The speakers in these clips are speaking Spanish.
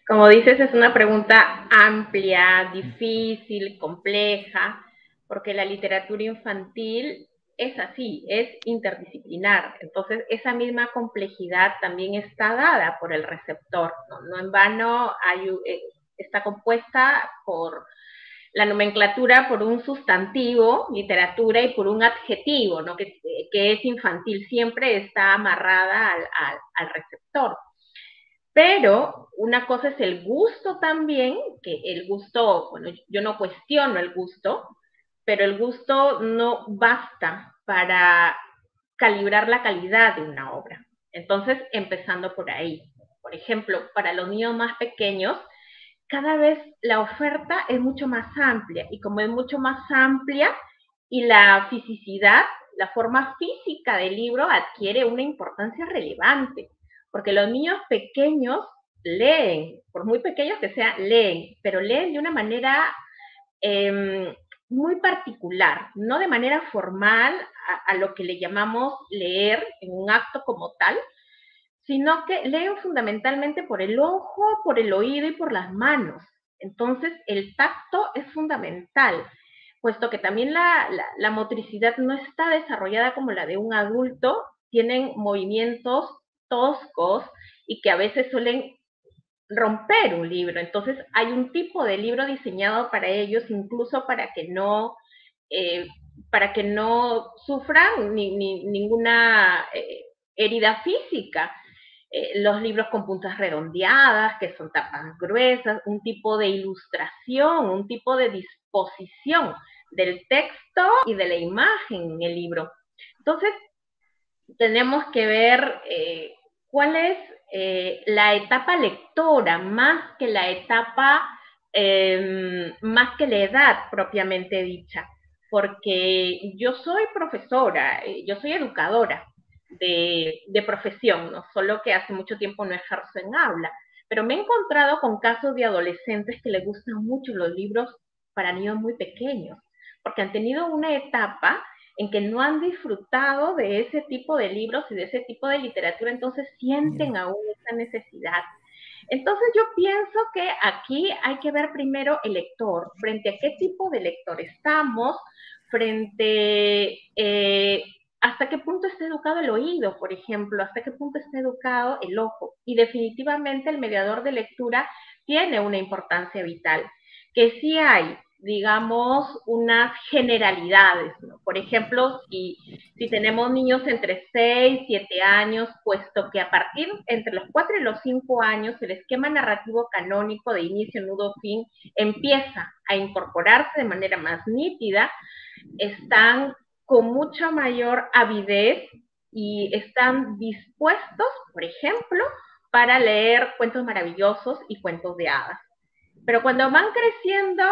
Como dices, es una pregunta amplia, difícil, compleja, porque la literatura infantil es así, es interdisciplinar. Entonces, esa misma complejidad también está dada por el receptor. No en vano está compuesta por la nomenclatura, por un sustantivo, literatura, y por un adjetivo, ¿no? que es infantil, siempre está amarrada al receptor. Pero una cosa es el gusto también, que el gusto, bueno, yo no cuestiono el gusto, pero el gusto no basta para calibrar la calidad de una obra. Entonces, empezando por ahí. Por ejemplo, para los niños más pequeños, cada vez la oferta es mucho más amplia, y como es mucho más amplia y la fisicidad, la forma física del libro adquiere una importancia relevante, porque los niños pequeños leen, por muy pequeños que sean, leen, pero leen de una manera muy particular, no de manera formal a lo que le llamamos leer en un acto como tal, sino que leo fundamentalmente por el ojo, por el oído y por las manos. Entonces, el tacto es fundamental, puesto que también la motricidad no está desarrollada como la de un adulto, tienen movimientos toscos y que a veces suelen romper un libro. Entonces, hay un tipo de libro diseñado para ellos, incluso eh, para que no sufran ninguna herida física. Los libros con puntas redondeadas, que son tapas gruesas, un tipo de ilustración, un tipo de disposición del texto y de la imagen en el libro. Entonces, tenemos que ver cuál es la etapa lectora, más que la edad propiamente dicha, porque yo soy profesora, yo soy educadora de profesión, no solo que hace mucho tiempo no ejerzo en aula, pero me he encontrado con casos de adolescentes que les gustan mucho los libros para niños muy pequeños, porque han tenido una etapa en que no han disfrutado de ese tipo de libros y de ese tipo de literatura, entonces sienten aún esa necesidad. Entonces yo pienso que aquí hay que ver primero el lector, frente a qué tipo de lector estamos, frente hasta qué punto está educado el oído, por ejemplo, hasta qué punto está educado el ojo. Y definitivamente el mediador de lectura tiene una importancia vital, que sí hay, digamos, unas generalidades, ¿no? Por ejemplo, si tenemos niños entre 6 y 7 años, puesto que a partir entre los 4 y los 5 años el esquema narrativo canónico de inicio, nudo, fin empieza a incorporarse de manera más nítida, están con mucha mayor avidez y están dispuestos, por ejemplo, para leer cuentos maravillosos y cuentos de hadas. Pero cuando van creciendo,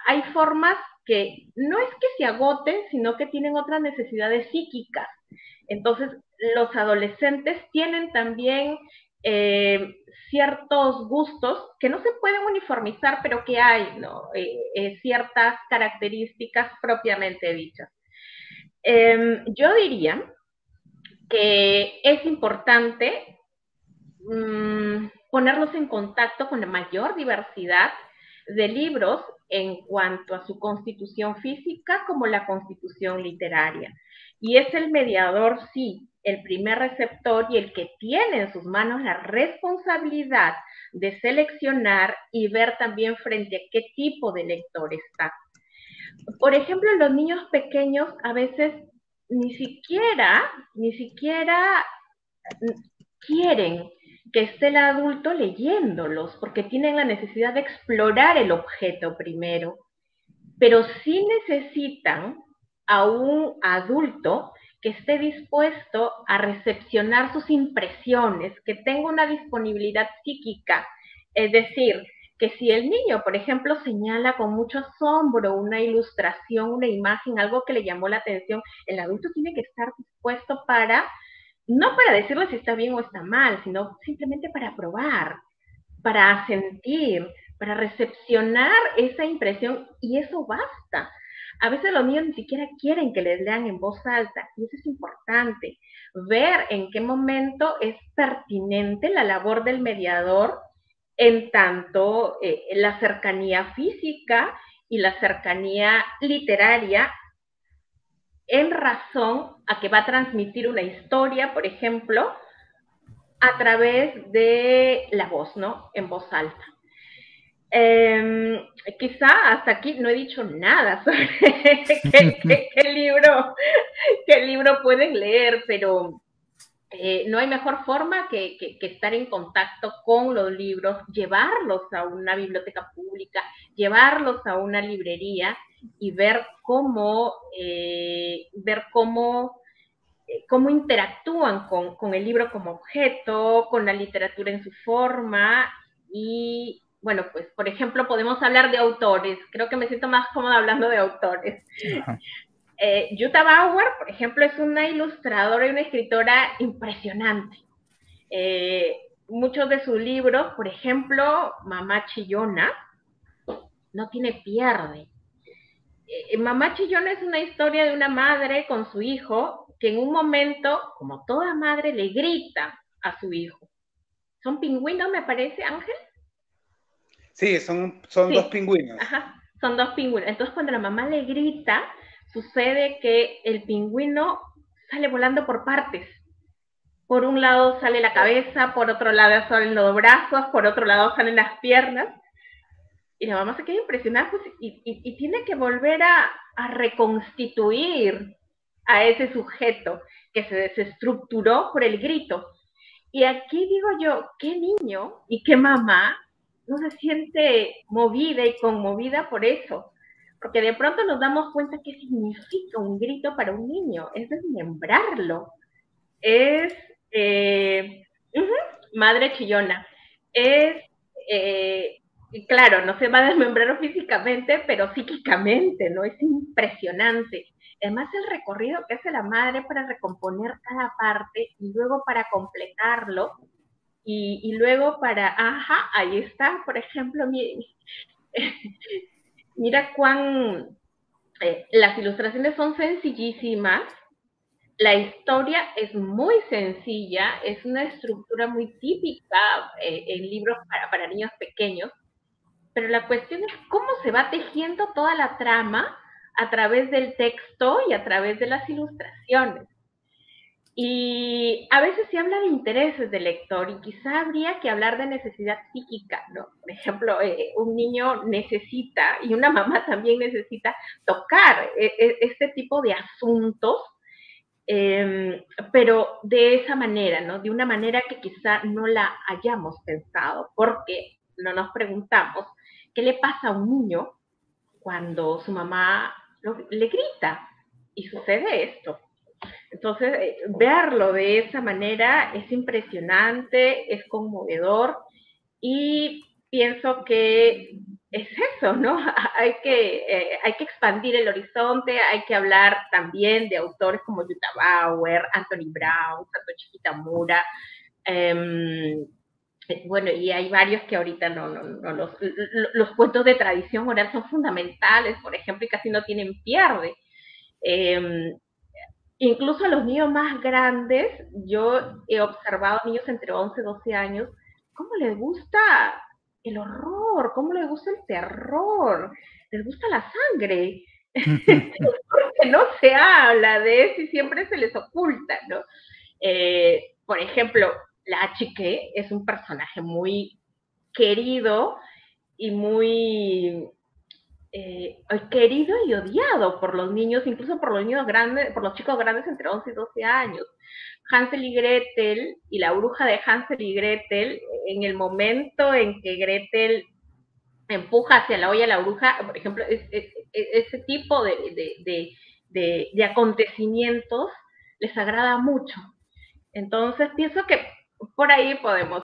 hay formas que no es que se agoten, sino que tienen otras necesidades psíquicas. Entonces, los adolescentes tienen también ciertos gustos que no se pueden uniformizar, pero que hay, ¿no? Ciertas características propiamente dichas. Yo diría que es importante ponerlos en contacto con la mayor diversidad de libros en cuanto a su constitución física como la constitución literaria. Y es el mediador, sí, el primer receptor y el que tiene en sus manos la responsabilidad de seleccionar y ver también frente a qué tipo de lector está. Por ejemplo, los niños pequeños a veces ni siquiera quieren que esté el adulto leyéndolos, porque tienen la necesidad de explorar el objeto primero, pero sí necesitan a un adulto que esté dispuesto a recepcionar sus impresiones, que tenga una disponibilidad psíquica, es decir, que si el niño, por ejemplo, señala con mucho asombro una ilustración, una imagen, algo que le llamó la atención, el adulto tiene que estar dispuesto no para decirle si está bien o está mal, sino simplemente para probar, para sentir, para recepcionar esa impresión, y eso basta. A veces los niños ni siquiera quieren que les lean en voz alta, y eso es importante, ver en qué momento es pertinente la labor del mediador en tanto la cercanía física y la cercanía literaria en razón a que va a transmitir una historia, por ejemplo, a través de la voz, ¿no? En voz alta. Quizá hasta aquí no he dicho nada sobre qué libro pueden leer, pero no hay mejor forma que estar en contacto con los libros, llevarlos a una biblioteca pública, llevarlos a una librería y cómo interactúan con el libro como objeto, con la literatura en su forma y, bueno, pues, por ejemplo, podemos hablar de autores. Creo que me siento más cómoda hablando de autores. Jutta Bauer, por ejemplo, es una ilustradora y una escritora impresionante. Muchos de sus libros, por ejemplo, Mamá Chillona, no tiene pierde. Mamá Chillona es una historia de una madre con su hijo que en un momento, como toda madre, le grita a su hijo. ¿Son pingüinos, me parece, Ángel? Sí, son Sí, dos pingüinos. ajá, son dos pingüinos. Entonces, cuando la mamá le grita, sucede que el pingüino sale volando por partes. Por un lado sale la cabeza, por otro lado salen los brazos, por otro lado salen las piernas. Y la mamá se queda impresionada pues, y tiene que volver a reconstituir a ese sujeto que se desestructuró por el grito. Y aquí digo yo, ¿qué niño y qué mamá no se siente movida y conmovida por eso? Porque de pronto nos damos cuenta qué significa un grito para un niño, es desmembrarlo, es madre chillona, es, claro, no se va a desmembrar físicamente, pero psíquicamente, ¿no? Es impresionante. Además, el recorrido que hace la madre para recomponer cada parte y luego para completarlo y luego para, ajá, ahí está, por ejemplo, mira cuán, las ilustraciones son sencillísimas, la historia es muy sencilla, es una estructura muy típica en libros para niños pequeños, pero la cuestión es cómo se va tejiendo toda la trama a través del texto y a través de las ilustraciones. Y a veces se habla de intereses del lector y quizá habría que hablar de necesidad psíquica, ¿no? Por ejemplo, un niño necesita, y una mamá también necesita, tocar este tipo de asuntos, pero de esa manera, ¿no? De una manera que quizá no la hayamos pensado, porque no nos preguntamos qué le pasa a un niño cuando su mamá le grita y sucede esto. Entonces, verlo de esa manera es impresionante, es conmovedor y pienso que es eso, ¿no? Hay que expandir el horizonte, hay que hablar también de autores como Jutta Bauer, Anthony Brown, Satoshi Kitamura, bueno, y hay varios que ahorita no los cuentos de tradición oral son fundamentales, por ejemplo, y casi no tienen pierde. Eh, Incluso a los niños más grandes, yo he observado niños entre 11 y 12 años, cómo les gusta el horror, cómo les gusta el terror, les gusta la sangre, porque no se habla de eso y siempre se les oculta, ¿no? Por ejemplo, la Chique es un personaje muy querido y muy querido y odiado por los niños, incluso por los niños grandes, por los chicos grandes entre 11 y 12 años. Hansel y Gretel y la bruja de Hansel y Gretel, en el momento en que Gretel empuja hacia la olla a la bruja, por ejemplo, ese tipo de acontecimientos les agrada mucho. Entonces pienso que por ahí podemos